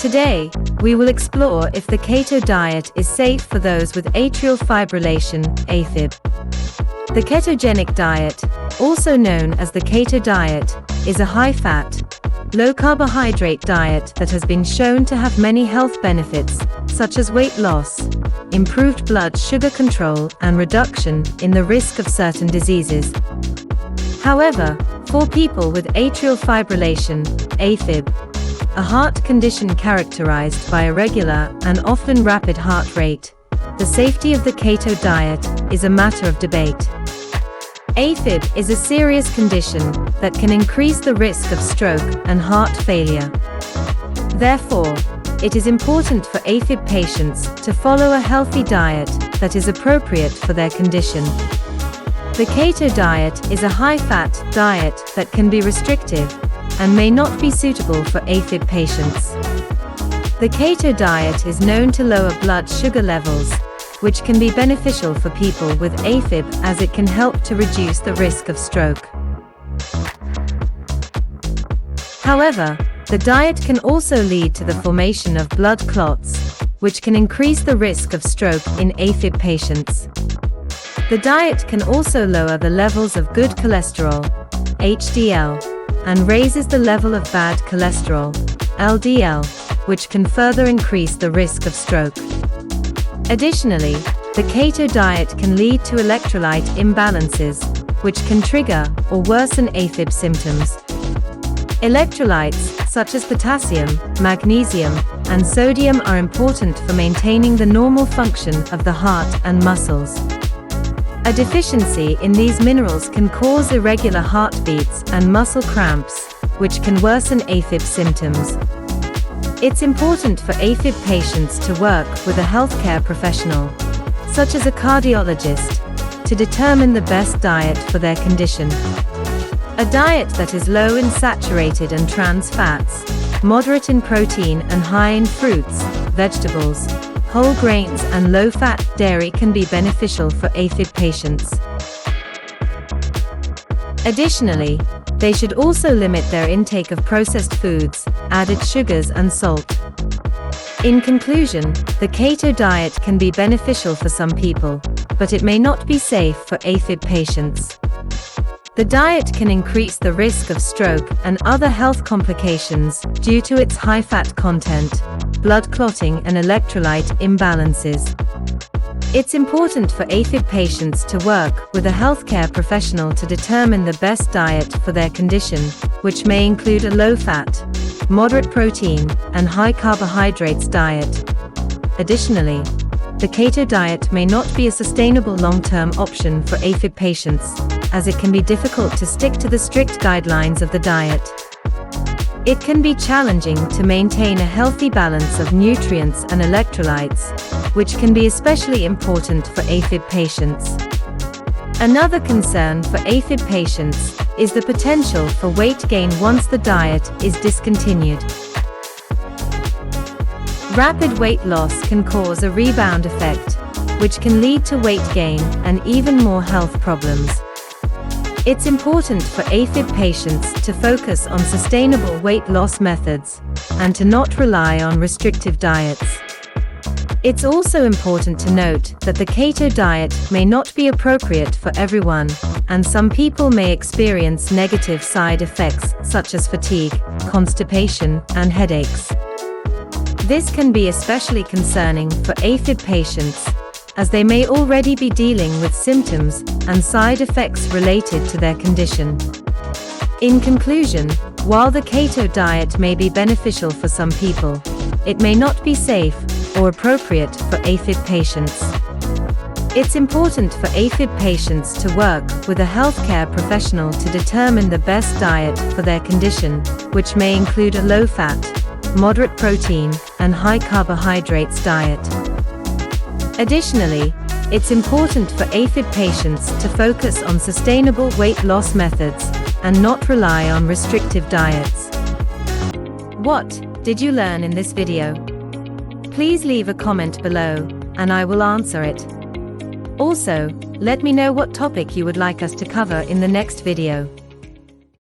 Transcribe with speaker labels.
Speaker 1: Today, we will explore if the keto diet is safe for those with atrial fibrillation, Afib. The ketogenic diet, also known as the keto diet, is a high-fat, low-carbohydrate diet that has been shown to have many health benefits, such as weight loss, improved blood sugar control, and reduction in the risk of certain diseases. However, for people with atrial fibrillation, Afib, a heart condition characterized by irregular and often rapid heart rate, the safety of the keto diet is a matter of debate. Afib is a serious condition that can increase the risk of stroke and heart failure. Therefore, it is important for Afib patients to follow a healthy diet that is appropriate for their condition. The keto diet is a high-fat diet that can be restrictive and may not be suitable for Afib patients. The keto diet is known to lower blood sugar levels, which can be beneficial for people with Afib as it can help to reduce the risk of stroke. However, the diet can also lead to the formation of blood clots, which can increase the risk of stroke in Afib patients. The diet can also lower the levels of good cholesterol, HDL, and raises the level of bad cholesterol, LDL, which can further increase the risk of stroke. Additionally, the keto diet can lead to electrolyte imbalances, which can trigger or worsen Afib symptoms. Electrolytes, such as potassium, magnesium, and sodium are important for maintaining the normal function of the heart and muscles. A deficiency in these minerals can cause irregular heartbeats and muscle cramps, which can worsen Afib symptoms. It's important for Afib patients to work with a healthcare professional, such as a cardiologist, to determine the best diet for their condition. A diet that is low in saturated and trans fats, moderate in protein and high in fruits, vegetables, whole grains and low-fat dairy can be beneficial for Afib patients. Additionally, they should also limit their intake of processed foods, added sugars and salt. In conclusion, the keto diet can be beneficial for some people, but it may not be safe for Afib patients. The diet can increase the risk of stroke and other health complications due to its high-fat content, blood clotting and electrolyte imbalances. It's important for Afib patients to work with a healthcare professional to determine the best diet for their condition, which may include a low-fat, moderate protein, and high carbohydrates diet. Additionally, the keto diet may not be a sustainable long-term option for Afib patients, as it can be difficult to stick to the strict guidelines of the diet. It can be challenging to maintain a healthy balance of nutrients and electrolytes, which can be especially important for Afib patients. Another concern for Afib patients is the potential for weight gain once the diet is discontinued. Rapid weight loss can cause a rebound effect, which can lead to weight gain and even more health problems. It's important for Afib patients to focus on sustainable weight loss methods and to not rely on restrictive diets. It's also important to note that the keto diet may not be appropriate for everyone, and some people may experience negative side effects such as fatigue, constipation, and headaches. This can be especially concerning for Afib patients, as they may already be dealing with symptoms and side effects related to their condition. In conclusion, while the keto diet may be beneficial for some people, it may not be safe or appropriate for Afib patients. It's important for Afib patients to work with a healthcare professional to determine the best diet for their condition, which may include a low-fat, moderate protein, and high carbohydrates diet. Additionally, it's important for Afib patients to focus on sustainable weight loss methods and not rely on restrictive diets. What did you learn in this video? Please leave a comment below, and I will answer it. Also, let me know what topic you would like us to cover in the next video.